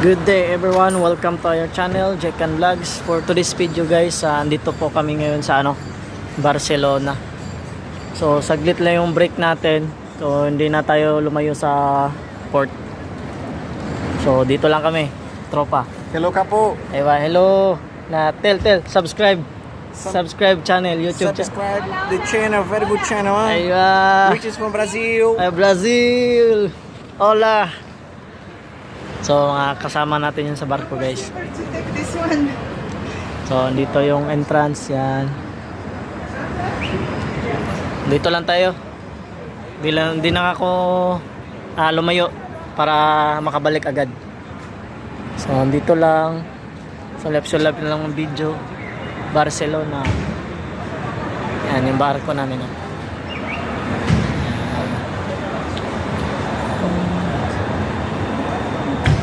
Good day everyone, welcome to our channel, Jekan Vlogs. For today's video guys, andito po kami ngayon sa Barcelona. So saglit lang yung break natin. So hindi na tayo lumayo sa port. So dito lang kami, tropa. Hello Kapo. Aywa, hello. Subscribe channel, YouTube channel. Subscribe the channel, very good channel. Aywa. Which is from Brazil. Ay, Brazil. Hola. So kasama natin yun sa barko guys. So dito yung entrance yan. Dito lang tayo. Di na ako lumayo para makabalik agad. So dito lang. So left lang ng video. Barcelona. Yan yung barko namin.